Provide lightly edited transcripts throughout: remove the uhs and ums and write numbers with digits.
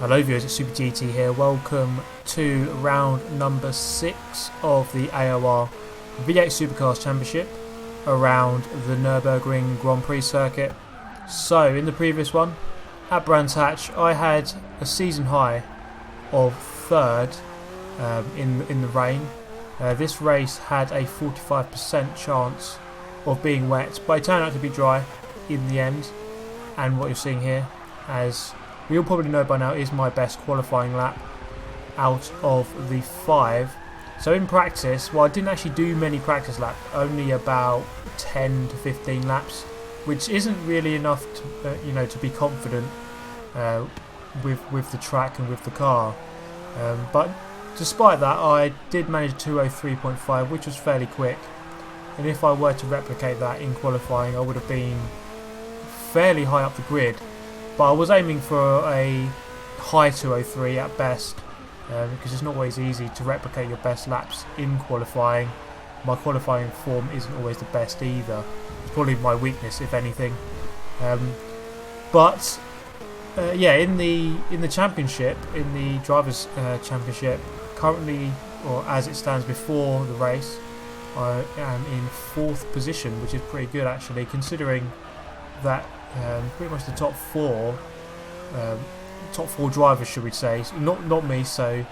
Hello viewers, it's Super GT here. Welcome to round number 6 of the AOR V8 Supercars Championship around the Nurburgring Grand Prix circuit. So in the previous one at Brands Hatch I had a season high of 3rd in the rain. This race had a 45% chance of being wet, but it turned out to be dry in the end, and what you're seeing here, as we all probably know by now, is my best qualifying lap out of the 5. So in practice, well, I didn't actually do many practice laps, only about 10 to 15 laps, which isn't really enough to, to be confident with the track and with the car. But despite that, I did manage 203.5, which was fairly quick. And if I were to replicate that in qualifying, I would have been fairly high up the grid. But I was aiming for a high 203 at best, because it's not always easy to replicate your best laps in qualifying. My qualifying form isn't always the best either. It's probably my weakness, if anything. Yeah, in the championship, in the drivers' championship, currently, or as it stands before the race, I am in 4th position, which is pretty good actually, considering that pretty much the top four drivers, should we say, not me, so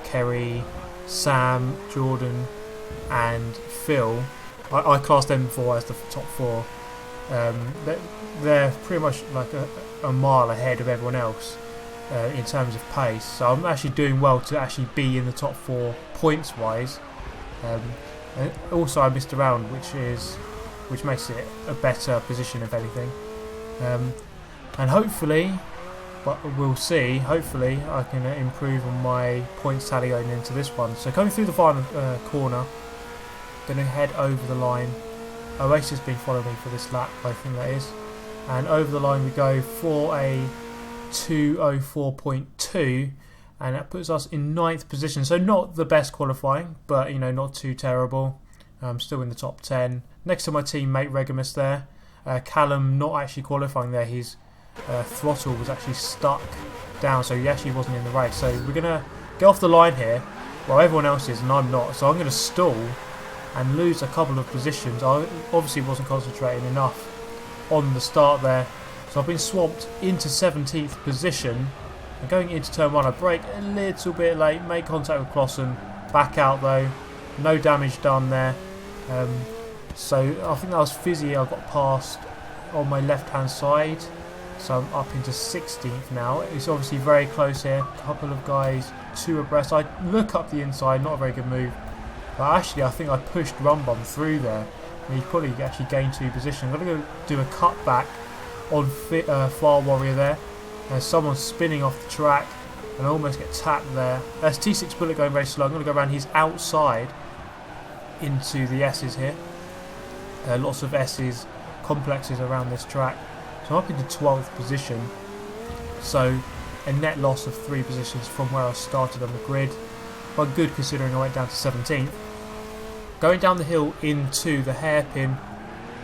Kerry, Sam, Jordan and Phil, I class them 4 as the top 4. They're pretty much like a mile ahead of everyone else in terms of pace, so I'm actually doing well to actually be in the top 4 points wise. And also I missed a round, which makes it a better position if anything. And hopefully, but we'll see, hopefully I can improve on my points tally going into this one. So coming through the final corner, going to head over the line. Oasis has been following me for this lap, I think that is. And over the line we go for a 204.2, and that puts us in 9th position. So not the best qualifying, but not too terrible. Still in the top 10. Next to my teammate Regamus there. Callum not actually qualifying there, his throttle was actually stuck down, so he actually wasn't in the race. So we're going to get off the line here, while everyone else is and I'm not, so I'm going to stall and lose a couple of positions. I obviously wasn't concentrating enough on the start there, so I've been swamped into 17th position, and going into turn 1 I brake a little bit late, make contact with Clausen, back out though, no damage done there. So I think that was Fizzy I got past on my left hand side, so I'm up into 16th now. It's obviously very close here, a couple of guys 2 abreast. I look up the inside, not a very good move, but actually I think I pushed Rumbum through there, and he probably actually gained 2 positions. I'm going to go do a cutback on Far Warrior there, and someone's spinning off the track and I almost get tapped there. There's T6 Bullet going very slow. I'm going to go around his outside into the S's here. Lots of S's, complexes around this track. So I'm up into 12th position, so a net loss of 3 positions from where I started on the grid, but good considering I went down to 17th. Going down the hill into the hairpin,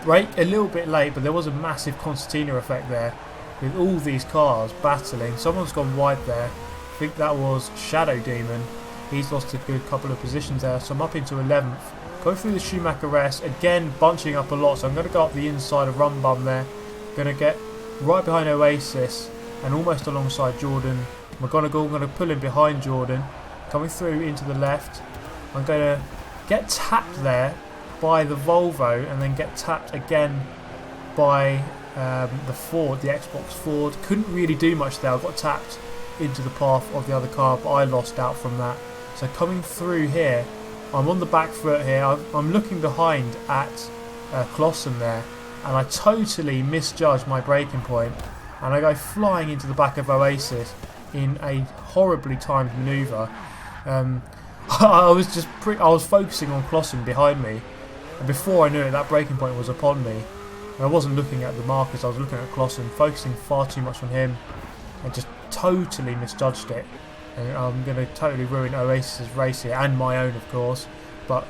brake a little bit late, but there was a massive concertina effect there with all these cars battling. Someone's gone wide there, I think that was Shadow Demon. He's lost a good couple of positions there, so I'm up into 11th. Go through the Schumacher S, again bunching up a lot, so I'm going to go up the inside of Rumbum there. Going to get right behind Oasis and almost alongside Jordan. I'm going to pull in behind Jordan. Coming through into the left. I'm going to get tapped there by the Volvo and then get tapped again by the Ford, the Xbox Ford. Couldn't really do much there. I got tapped into the path of the other car, but I lost out from that. So coming through here, I'm on the back foot here. I'm looking behind at Clausen there, and I totally misjudged my braking point, and I go flying into the back of Oasis in a horribly timed manoeuvre. I was focusing on Clausen behind me, and before I knew it, that braking point was upon me. And I wasn't looking at the markers, I was looking at Clausen, focusing far too much on him, and just totally misjudged it. And I'm going to totally ruin Oasis's race here, and my own of course, but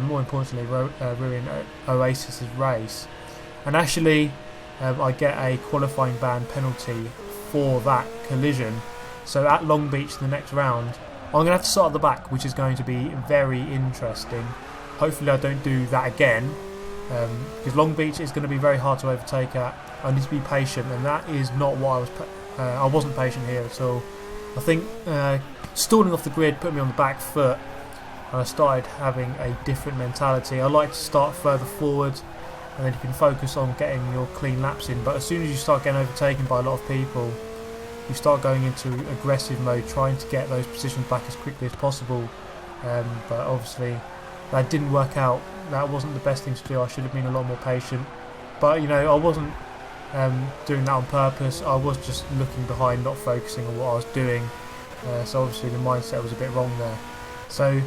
more importantly ruin Oasis's race. And actually I get a qualifying ban penalty for that collision, So at Long Beach the next round, I'm going to have to start at the back, which is going to be very interesting. Hopefully I don't do that again, because Long Beach is going to be very hard to overtake at. I need to be patient, and that is not what I wasn't patient here at all. I think stalling off the grid put me on the back foot, and I started having a different mentality. I like to start further forward, and then you can focus on getting your clean laps in. But as soon as you start getting overtaken by a lot of people, you start going into aggressive mode, trying to get those positions back as quickly as possible. But obviously that didn't work out. That wasn't the best thing to do. I should have been a lot more patient. But you know, I wasn't doing that on purpose. I was just looking behind, not focusing on what I was doing. So obviously the mindset was a bit wrong there. So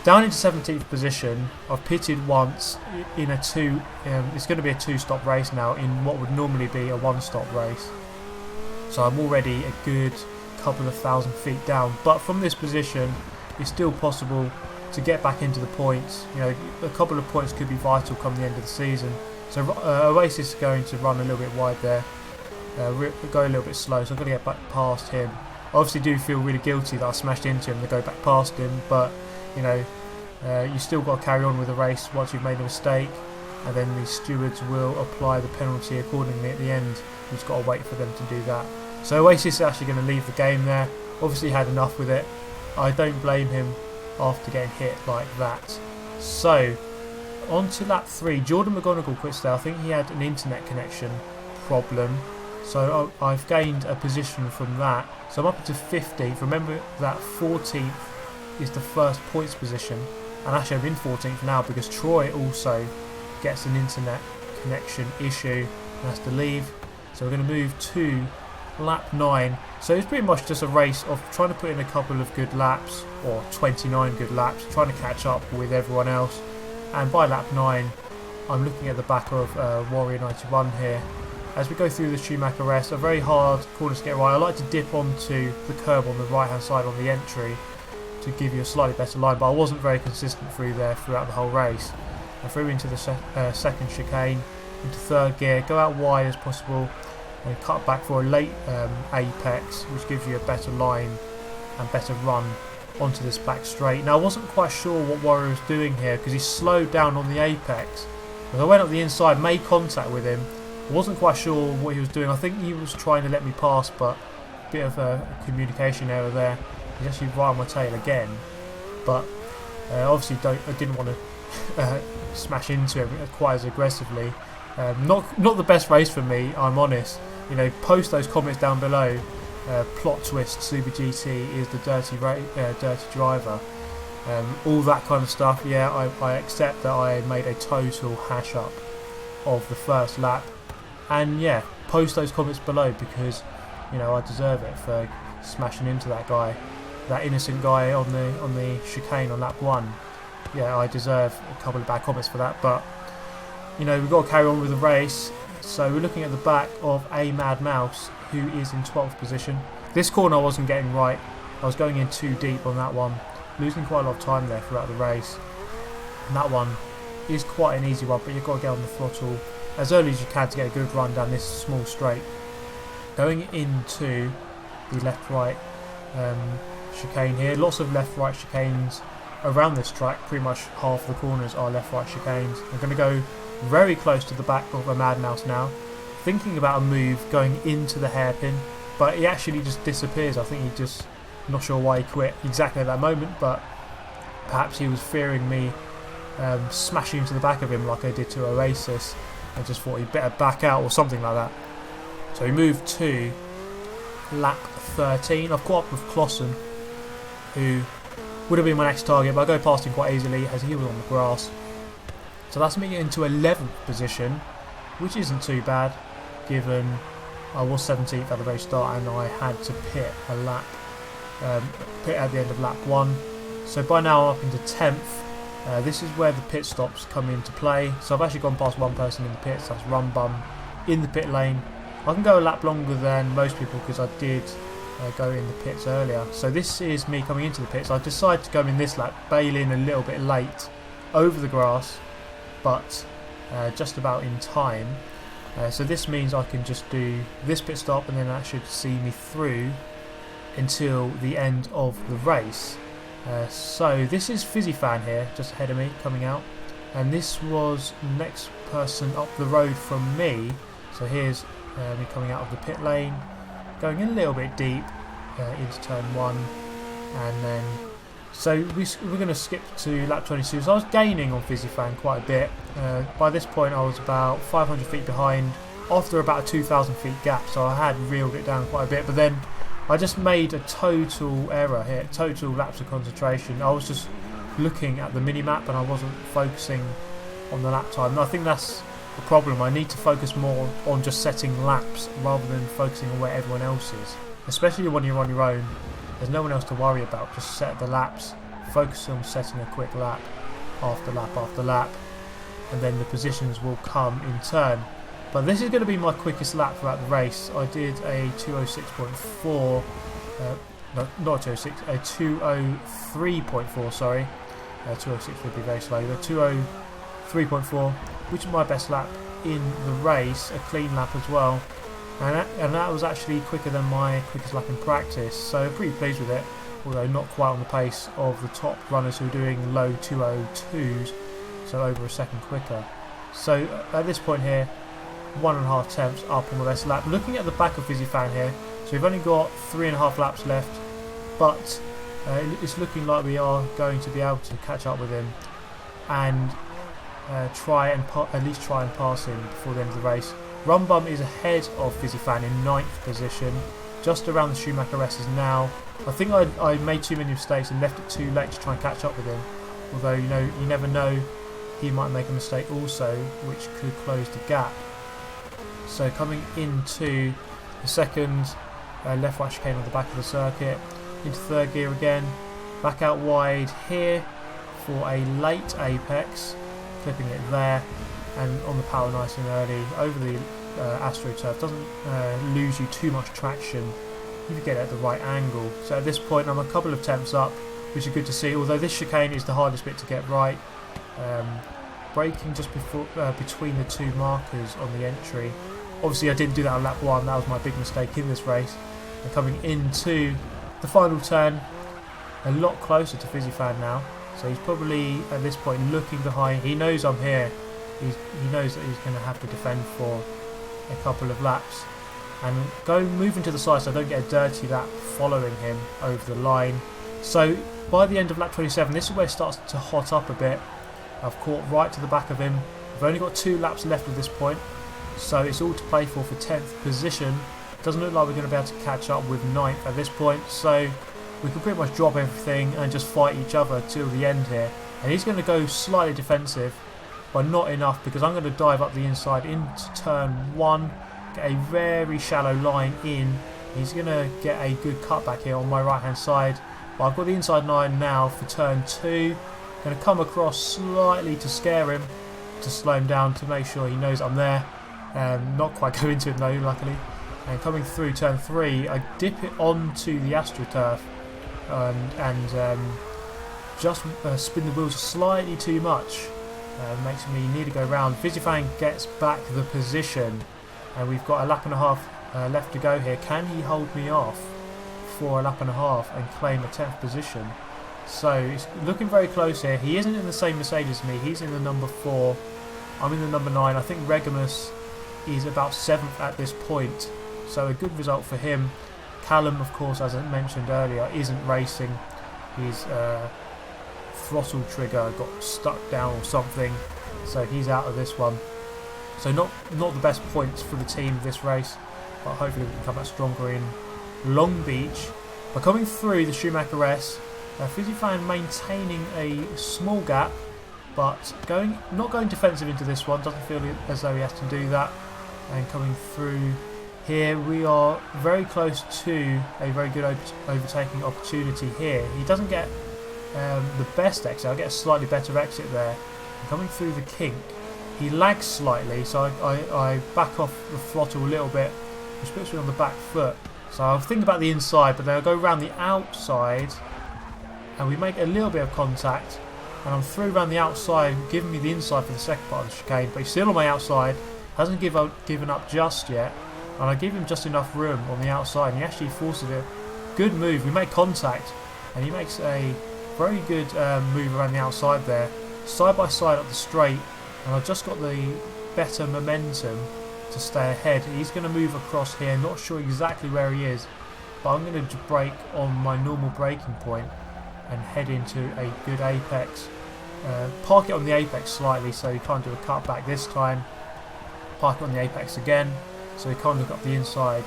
down into 17th position, I've pitted once in a it's going to be a 2-stop race now in what would normally be a 1-stop race. So I'm already a good couple of thousand feet down. But from this position, it's still possible to get back into the points. You know, a couple of points could be vital come the end of the season. So Oasis is going to run a little bit wide there, go a little bit slow, so I'm going to get back past him. I obviously do feel really guilty that I smashed into him to go back past him, but you know, you still got to carry on with the race once you've made a mistake, and then the stewards will apply the penalty accordingly at the end. You've just got to wait for them to do that. So Oasis is actually going to leave the game there. Obviously had enough with it. I don't blame him after getting hit like that. So on to lap 3. Jordan McGonigal quits there. I think he had an internet connection problem. So I've gained a position from that. So I'm up into 50th. Remember that 14th is the first points position. And actually I'm in 14th now because Troy also gets an internet connection issue and has to leave. So we're going to move to lap 9. So it's pretty much just a race of trying to put in a couple of good laps, or 29 good laps, trying to catch up with everyone else. And by lap 9 I'm looking at the back of Warrior 91 here. As we go through the Schumacher rest, a very hard corner to get right. I like to dip onto the curb on the right hand side on the entry to give you a slightly better line, but I wasn't very consistent through there throughout the whole race. I threw into the second chicane, into third gear, go out wide as possible, and cut back for a late apex, which gives you a better line and better run onto this back straight. Now I wasn't quite sure what Warrior was doing here because he slowed down on the apex. As I went up the inside, made contact with him. I wasn't quite sure what he was doing. I think he was trying to let me pass, but a bit of a communication error there. He's actually right on my tail again, but obviously I didn't want to smash into him quite as aggressively. Not the best race for me, I'm honest. You know, post those comments down below. Plot twist, Super GT is the dirty driver. All that kind of stuff. Yeah, I accept that I made a total hash up of the first lap, and yeah, post those comments below because you know I deserve it for smashing into that guy, that innocent guy on the chicane on lap 1. Yeah, I deserve a couple of bad comments for that, but you know we've got to carry on with the race. So we're looking at the back of a Mad Mouse who is in 12th position. This corner I wasn't getting right. I was going in too deep on that one, losing quite a lot of time there throughout the race. And that one is quite an easy one, but you've got to get on the throttle as early as you can to get a good run down this small straight. Going into the left-right chicane here. Lots of left-right chicanes around this track. Pretty much half the corners are left-right chicanes. I'm going to go very close to the back of a Mad Mouse now, thinking about a move going into the hairpin, but he actually just disappears. I think he just, not sure why he quit exactly at that moment, but perhaps he was fearing me smashing into the back of him like I did to Oasis, and just thought he'd better back out or something like that. So we moved to lap 13. I've caught up with Clausen, who would have been my next target, but I go past him quite easily as he was on the grass. So that's me into 11th position, which isn't too bad given I was 17th at the very start and I had to pit a lap, pit at the end of lap 1. So by now I'm up into 10th. This is where the pit stops come into play. So I've actually gone past one person in the pits, that's Rum Bum in the pit lane. I can go a lap longer than most people because I did go in the pits earlier. So this is me coming into the pits. I decided to go in this lap, bail in a little bit late over the grass, but just about in time. So this means I can just do this pit stop and then that should see me through until the end of the race. So this is Fizzy Fan here, just ahead of me, coming out, and this was next person up the road from me. So here's me coming out of the pit lane, going a little bit deep into turn 1, and then so we're going to skip to lap 22. So I was gaining on Fizzy Fan quite a bit. By this point I was about 500 feet behind after about a 2,000 feet gap, so I had reeled it down quite a bit, but then I just made a total error here, total lapse of concentration. I was just looking at the mini-map and I wasn't focusing on the lap time. And I think that's the problem. I need to focus more on just setting laps rather than focusing on where everyone else is. Especially when you're on your own, there's no one else to worry about. Just set the laps, focus on setting a quick lap after lap after lap, and then the positions will come in turn. But this is going to be my quickest lap throughout the race. I did a 206.4, no, not 206, a 203.4, sorry. 206 would be very slow, but 203.4, which is my best lap in the race, a clean lap as well. And that was actually quicker than my quickest lap in practice, so pretty pleased with it, although not quite on the pace of the top runners who are doing low 202s, so over a second quicker. So at this point here, 1.5 tenths up on the best lap. Looking at the back of Fizzy Fan here, so we've only got 3.5 laps left, but it's looking like we are going to be able to catch up with him and at least try and pass him before the end of the race. Rumbum is ahead of Fizzy Fan in 9th position, just around the Schumacher S's now. I think I made too many mistakes and left it too late to try and catch up with him, although you never know, he might make a mistake also, which could close the gap. So coming into the second left-right chicane on the back of the circuit, into third gear again, back out wide here for a late apex, clipping it there, and on the power nice and early over the AstroTurf. Doesn't lose you too much traction if you get it at the right angle. So at this point I'm a couple of tenths up, which is good to see, although this chicane is the hardest bit to get right. Braking just before between the two markers on the entry. Obviously I didn't do that on lap 1, that was my big mistake in this race. And coming into the final turn, a lot closer to Fizzy Fan now, so he's probably at this point looking behind. He knows I'm here, he knows that he's going to have to defend for a couple of laps, and moving to the side so I don't get a dirty lap following him over the line. So by the end of lap 27, this is where it starts to hot up a bit. I've caught right to the back of him. We've only got 2 laps left at this point, so it's all to play for 10th position. Doesn't look like we're going to be able to catch up with 9th at this point, so we can pretty much drop everything and just fight each other till the end here. And he's going to go slightly defensive, but not enough, because I'm going to dive up the inside into turn 1, get a very shallow line in. He's going to get a good cutback here on my right hand side, but I've got the inside line now for turn 2. Going to come across slightly to scare him, to slow him down, to make sure he knows I'm there. Not quite go into him though, luckily. And coming through turn 3, I dip it onto the AstroTurf and just spin the wheels slightly too much. Makes me need to go round. Fizzy Fan gets back the position, and we've got a lap and a half left to go here. Can he hold me off for a lap and a half and claim a 10th position? So it's looking very close here. He isn't in the same Mercedes as me, he's in the number 4, I'm in the number 9. I think Regamus is about 7th at this point, so a good result for him. Callum, of course, as I mentioned earlier, isn't racing. His throttle trigger got stuck down or something, so he's out of this one. So not the best points for the team this race, but hopefully we can come out stronger in Long Beach. But coming through the Schumacher S, Fizzy Fan maintaining a small gap, but not going defensive into this one. Doesn't feel as though he has to do that. And coming through here, we are very close to a very good overtaking opportunity here. He doesn't get the best exit. I'll get a slightly better exit there. And coming through the kink, he lags slightly, so I back off the throttle a little bit, which puts me on the back foot. So I'll think about the inside, but then I'll go around the outside, and we make a little bit of contact, and I'm through around the outside, giving me the inside for the second part of the chicane, but he's still on my outside, hasn't given up just yet, and I give him just enough room on the outside, and he actually forces it good move. We make contact, and he makes a very good move around the outside there, side by side up the straight, and I've just got the better momentum to stay ahead. He's going to move across here, not sure exactly where he is, but I'm going to brake on my normal braking point and head into a good apex. Park it on the apex slightly so he can't do a cutback this time. Park it on the apex again so he can't look up the inside.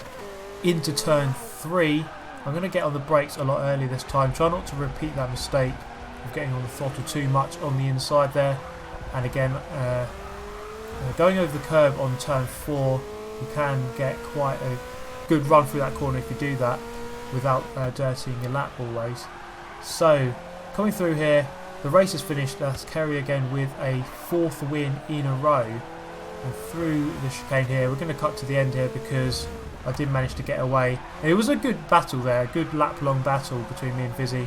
Into turn 3, I'm going to get on the brakes a lot earlier this time. Try not to repeat that mistake of getting on the throttle too much on the inside there. And again, going over the curb on turn 4, you can get quite a good run through that corner if you do that without dirtying your lap always. So, coming through here, the race is finished. That's Kerry again with a 4th win in a row. And through the chicane here, we're going to cut to the end here because I did manage to get away. And it was a good battle there, a good lap-long battle between me and Vizzy,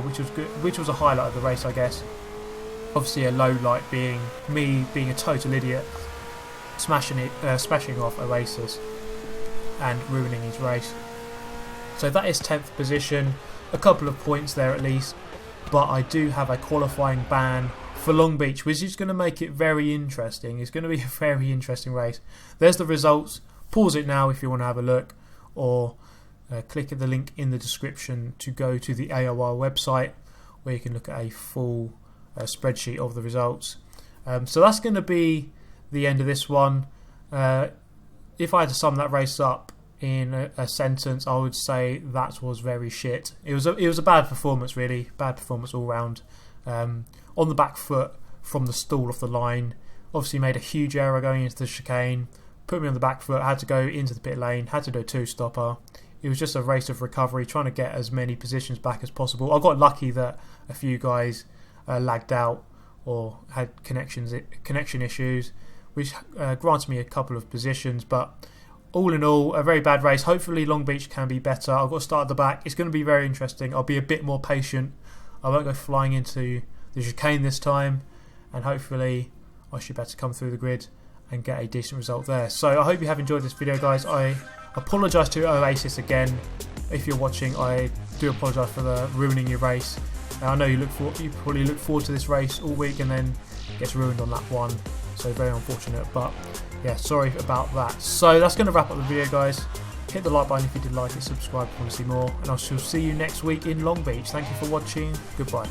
which was good, which was a highlight of the race, I guess. Obviously, a low light being me being a total idiot, smashing off Oasis and ruining his race. So that is 10th position, a couple of points there at least, but I do have a qualifying ban for Long Beach, which is going to make it very interesting. It's going to be a very interesting race. There's the results. Pause it now if you want to have a look, or click at the link in the description to go to the AOR website where you can look at a full spreadsheet of the results. So that's going to be the end of this one. If I had to sum that race up in a sentence, I would say that was very shit. It was a bad performance, really. Bad performance all round. On the back foot from the stall off the line. Obviously made a huge error going into the chicane. Put me on the back foot. Had to go into the pit lane. Had to do a 2-stopper. It was just a race of recovery, trying to get as many positions back as possible. I got lucky that a few guys lagged out or had connection issues, which granted me a couple of positions. But all in all, a very bad race. Hopefully Long Beach can be better. I've got to start at the back. It's going to be very interesting. I'll be a bit more patient. I won't go flying into the chicane this time, and hopefully I should be able to come through the grid and get a decent result there. So I hope you have enjoyed this video, guys. I apologise to Oasis again. If you're watching, I do apologise for the ruining your race. I know you probably look forward to this race all week and then it gets ruined on lap 1. So very unfortunate, but yeah, sorry about that. So that's going to wrap up the video, guys. Hit the like button if you did like it, subscribe if you want to see more, and I shall see you next week in Long Beach. Thank you for watching. Goodbye.